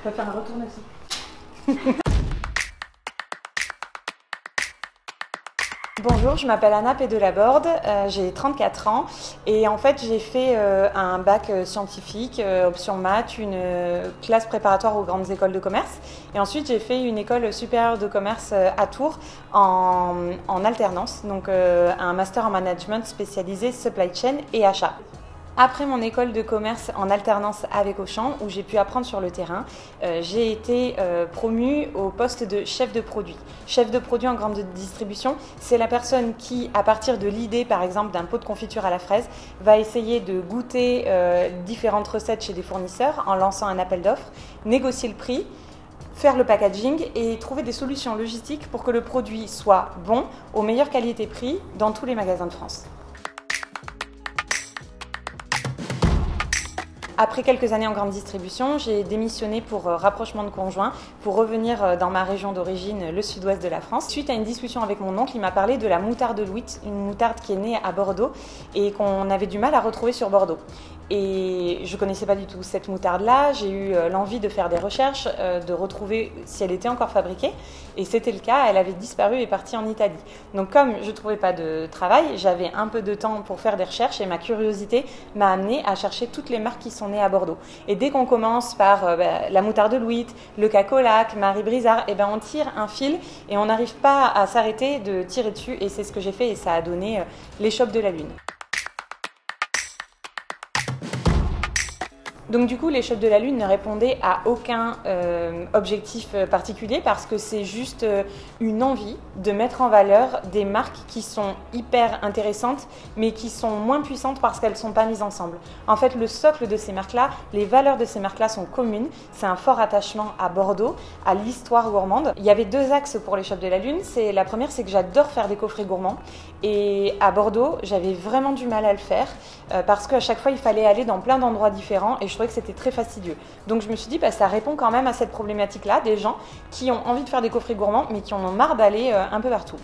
On va faire un retour aussi. Bonjour, je m'appelle Anna Pédelaborde, j'ai 34 ans et en fait j'ai fait un bac scientifique, option maths, une classe préparatoire aux grandes écoles de commerce et ensuite j'ai fait une école supérieure de commerce à Tours en alternance, donc un master en management spécialisé supply chain et achat. Après mon école de commerce en alternance avec Auchan, où j'ai pu apprendre sur le terrain, j'ai été promue au poste de chef de produit. Chef de produit en grande distribution, c'est la personne qui, à partir de l'idée par exemple d'un pot de confiture à la fraise, va essayer de goûter différentes recettes chez des fournisseurs en lançant un appel d'offres, négocier le prix, faire le packaging et trouver des solutions logistiques pour que le produit soit bon, aux meilleures qualités-prix dans tous les magasins de France. Après quelques années en grande distribution, j'ai démissionné pour rapprochement de conjoints pour revenir dans ma région d'origine, le sud-ouest de la France. Suite à une discussion avec mon oncle, il m'a parlé de la moutarde Louis, une moutarde qui est née à Bordeaux et qu'on avait du mal à retrouver sur Bordeaux. Et je ne connaissais pas du tout cette moutarde-là, j'ai eu l'envie de faire des recherches, de retrouver si elle était encore fabriquée. Et c'était le cas, elle avait disparu et est partie en Italie. Donc comme je ne trouvais pas de travail, j'avais un peu de temps pour faire des recherches et ma curiosité m'a amenée à chercher toutes les marques qui sont nées à Bordeaux. Et dès qu'on commence par la moutarde Louis, le Cacolac, Marie Brizard, on tire un fil et on n'arrive pas à s'arrêter de tirer dessus. Et c'est ce que j'ai fait et ça a donné l'échoppe de la Lune. Donc du coup, l'échoppe de la Lune ne répondait à aucun objectif particulier parce que c'est juste une envie de mettre en valeur des marques qui sont hyper intéressantes mais qui sont moins puissantes parce qu'elles ne sont pas mises ensemble. En fait, le socle de ces marques-là, les valeurs de ces marques-là sont communes. C'est un fort attachement à Bordeaux, à l'histoire gourmande. Il y avait deux axes pour l'échoppe de la Lune. La première, c'est que j'adore faire des coffrets gourmands et à Bordeaux, j'avais vraiment du mal à le faire parce qu'à chaque fois, il fallait aller dans plein d'endroits différents et je trouvais que c'était très fastidieux. Donc je me suis dit, ça répond quand même à cette problématique-là, des gens qui ont envie de faire des coffrets gourmands, mais qui en ont marre d'aller un peu partout.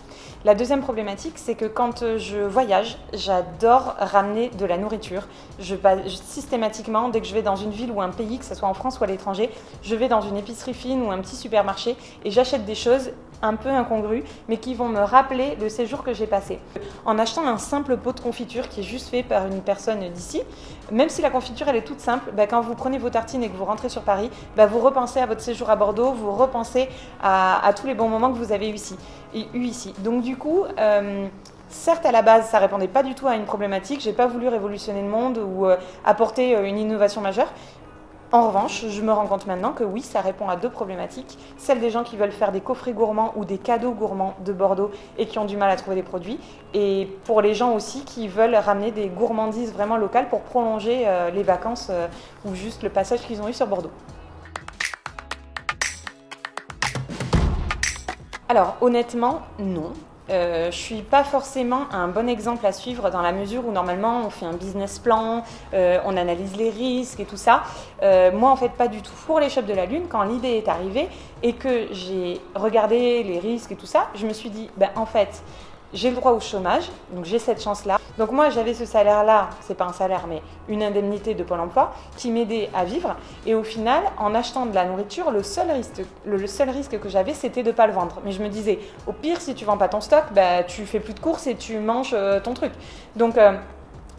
La deuxième problématique, c'est que quand je voyage, j'adore ramener de la nourriture. Systématiquement, dès que je vais dans une ville ou un pays, que ce soit en France ou à l'étranger, je vais dans une épicerie fine ou un petit supermarché et j'achète des choses un peu incongrues, mais qui vont me rappeler le séjour que j'ai passé. En achetant un simple pot de confiture qui est juste fait par une personne d'ici, même si la confiture elle est toute simple, quand vous prenez vos tartines et que vous rentrez sur Paris, vous repensez à votre séjour à Bordeaux, vous repensez à tous les bons moments que vous avez eus ici. Donc du coup, certes à la base ça répondait pas du tout à une problématique, j'ai pas voulu révolutionner le monde ou apporter une innovation majeure. En revanche, je me rends compte maintenant que oui, ça répond à deux problématiques. Celle des gens qui veulent faire des coffrets gourmands ou des cadeaux gourmands de Bordeaux et qui ont du mal à trouver des produits. Et pour les gens aussi qui veulent ramener des gourmandises vraiment locales pour prolonger les vacances ou juste le passage qu'ils ont eu sur Bordeaux. Alors honnêtement, non. Je suis pas forcément un bon exemple à suivre dans la mesure où normalement on fait un business plan, on analyse les risques et tout ça. Moi en fait pas du tout. Pour l'échoppe de la Lune, quand l'idée est arrivée et que j'ai regardé les risques et tout ça, je me suis dit en fait j'ai le droit au chômage, donc j'ai cette chance-là. Donc moi j'avais ce salaire-là, c'est pas un salaire mais une indemnité de Pôle emploi qui m'aidait à vivre. Et au final, en achetant de la nourriture, le seul risque que j'avais c'était de pas le vendre. Mais je me disais, au pire si tu vends pas ton stock, tu fais plus de courses et tu manges ton truc. Donc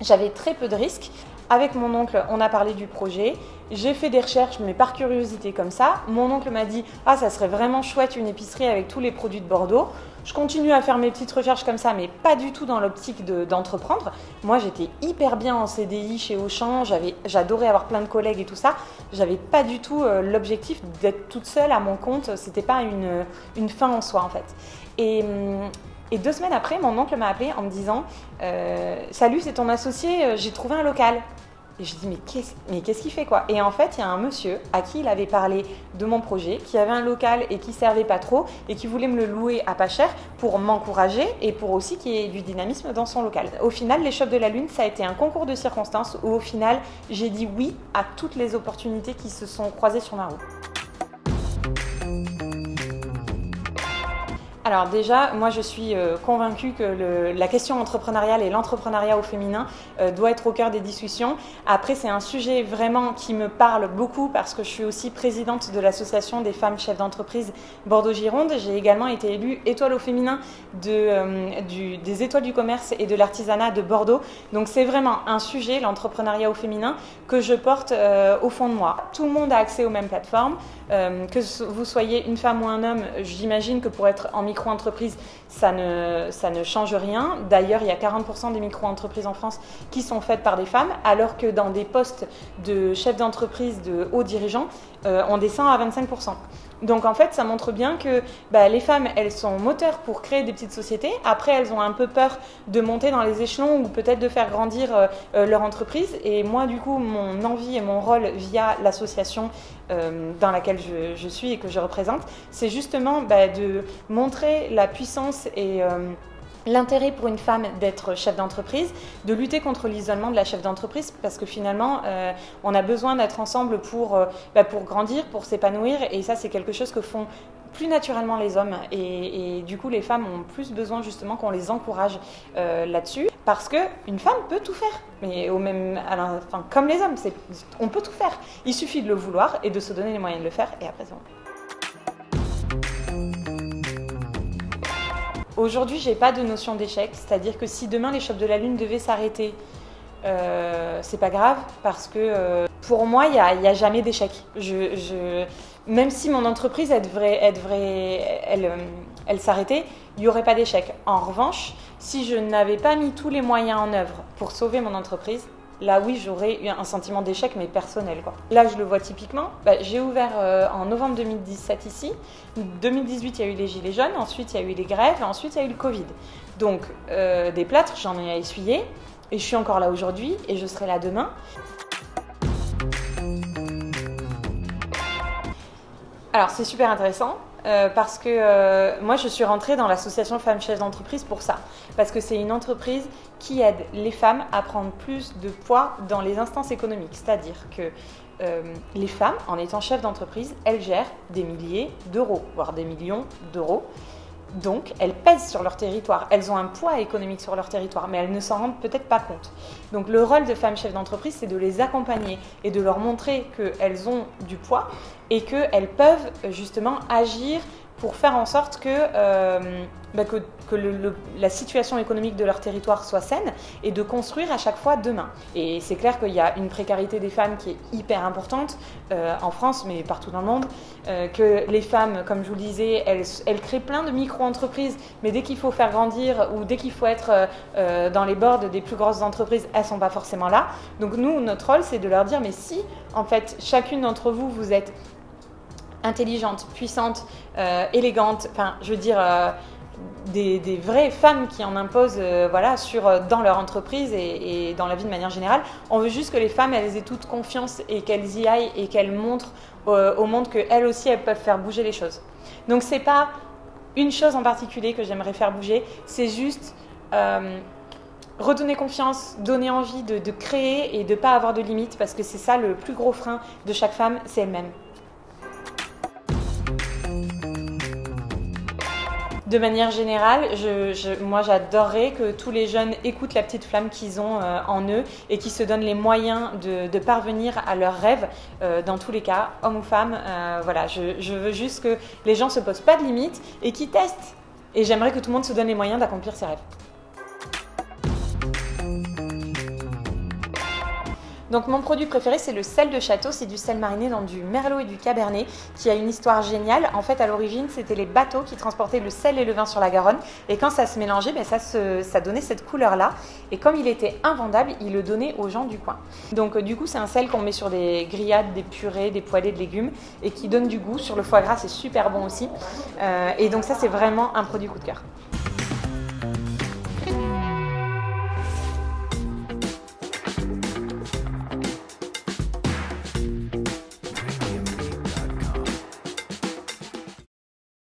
j'avais très peu de risques. Avec mon oncle, on a parlé du projet. J'ai fait des recherches, mais par curiosité comme ça. Mon oncle m'a dit « Ah, ça serait vraiment chouette une épicerie avec tous les produits de Bordeaux ». Je continue à faire mes petites recherches comme ça, mais pas du tout dans l'optique d'entreprendre. Moi, j'étais hyper bien en CDI chez Auchan. J'adorais avoir plein de collègues et tout ça. J'avais pas du tout l'objectif d'être toute seule à mon compte. C'était pas une fin en soi, en fait. Et 2 semaines après, mon oncle m'a appelé en me disant « Salut, c'est ton associé, j'ai trouvé un local ». Et je dis mais qu'est-ce qu'il fait quoi? Et en fait, il y a un monsieur à qui il avait parlé de mon projet, qui avait un local et qui servait pas trop et qui voulait me le louer à pas cher pour m'encourager et pour aussi qu'il y ait du dynamisme dans son local. Au final, l'échoppe de la Lune, ça a été un concours de circonstances où au final, j'ai dit oui à toutes les opportunités qui se sont croisées sur ma route. Alors déjà, moi je suis convaincue que la question entrepreneuriale et l'entrepreneuriat au féminin doit être au cœur des discussions. Après, c'est un sujet vraiment qui me parle beaucoup parce que je suis aussi présidente de l'association des femmes chefs d'entreprise Bordeaux-Gironde. J'ai également été élue étoile au féminin des étoiles du commerce et de l'artisanat de Bordeaux. Donc c'est vraiment un sujet, l'entrepreneuriat au féminin, que je porte au fond de moi. Tout le monde a accès aux mêmes plateformes. Que vous soyez une femme ou un homme, j'imagine que pour être en micro-entreprise, ça ne change rien. D'ailleurs, il y a 40% des micro-entreprises en France qui sont faites par des femmes, alors que dans des postes de chefs d'entreprise, de hauts dirigeants, on descend à 25%. Donc en fait, ça montre bien que les femmes, elles sont moteurs pour créer des petites sociétés. Après, elles ont un peu peur de monter dans les échelons ou peut-être de faire grandir leur entreprise. Et moi, du coup, mon envie et mon rôle via l'association dans laquelle je suis et que je représente, c'est justement de montrer la puissance et l'intérêt pour une femme d'être chef d'entreprise, de lutter contre l'isolement de la chef d'entreprise, parce que finalement, on a besoin d'être ensemble pour grandir, pour s'épanouir, et ça, c'est quelque chose que font plus naturellement les hommes, et du coup, les femmes ont plus besoin justement qu'on les encourage là-dessus, parce qu'une femme peut tout faire, mais comme les hommes, on peut tout faire. Il suffit de le vouloir et de se donner les moyens de le faire, et après, c'est bon. Aujourd'hui, j'ai pas de notion d'échec, c'est-à-dire que si demain les shops de la Lune devaient s'arrêter, c'est pas grave, parce que pour moi, il y a jamais d'échec. Même si mon entreprise elle s'arrêtait, il n'y aurait pas d'échec. En revanche, si je n'avais pas mis tous les moyens en œuvre pour sauver mon entreprise, là oui, j'aurais eu un sentiment d'échec, mais personnel, quoi. Là, je le vois typiquement. J'ai ouvert en novembre 2017 ici. 2018, il y a eu les gilets jaunes. Ensuite, il y a eu les grèves. Ensuite, il y a eu le Covid. Donc, des plâtres, j'en ai à essuyer. Et je suis encore là aujourd'hui et je serai là demain. Alors, c'est super intéressant. Parce que moi, je suis rentrée dans l'association Femmes Chefs d'entreprise pour ça. Parce que c'est une entreprise qui aide les femmes à prendre plus de poids dans les instances économiques. C'est-à-dire que les femmes, en étant chefs d'entreprise, elles gèrent des milliers d'euros, voire des millions d'euros. Donc, elles pèsent sur leur territoire, elles ont un poids économique sur leur territoire, mais elles ne s'en rendent peut-être pas compte. Donc, le rôle de femmes chefs d'entreprise, c'est de les accompagner et de leur montrer qu'elles ont du poids et qu'elles peuvent justement agir pour faire en sorte que la situation économique de leur territoire soit saine et de construire à chaque fois demain. Et c'est clair qu'il y a une précarité des femmes qui est hyper importante en France, mais partout dans le monde, que les femmes, comme je vous le disais, elles créent plein de micro-entreprises, mais dès qu'il faut faire grandir ou dès qu'il faut être dans les boards des plus grosses entreprises, elles ne sont pas forcément là. Donc nous, notre rôle, c'est de leur dire, mais si, en fait, chacune d'entre vous, vous êtes intelligente, puissante, élégante, enfin, je veux dire, des vraies femmes qui en imposent dans leur entreprise et dans la vie de manière générale. On veut juste que les femmes, elles aient toute confiance et qu'elles y aillent et qu'elles montrent au monde qu'elles aussi, elles peuvent faire bouger les choses. Donc, c'est pas une chose en particulier que j'aimerais faire bouger, c'est juste redonner confiance, donner envie de créer et de ne pas avoir de limites, parce que c'est ça le plus gros frein de chaque femme, c'est elle-même. De manière générale, moi j'adorerais que tous les jeunes écoutent la petite flamme qu'ils ont en eux et qui se donnent les moyens de parvenir à leurs rêves dans tous les cas, hommes ou femmes. Je veux juste que les gens ne se posent pas de limites et qu'ils testent. Et j'aimerais que tout le monde se donne les moyens d'accomplir ses rêves. Donc mon produit préféré, c'est le sel de château, c'est du sel mariné dans du merlot et du cabernet qui a une histoire géniale. En fait, à l'origine, c'était les bateaux qui transportaient le sel et le vin sur la Garonne, et quand ça se mélangeait, ça donnait cette couleur-là, et comme il était invendable, il le donnait aux gens du coin. Donc du coup, c'est un sel qu'on met sur des grillades, des purées, des poêlées de légumes, et qui donne du goût. Sur le foie gras, c'est super bon aussi, et donc ça, c'est vraiment un produit coup de cœur.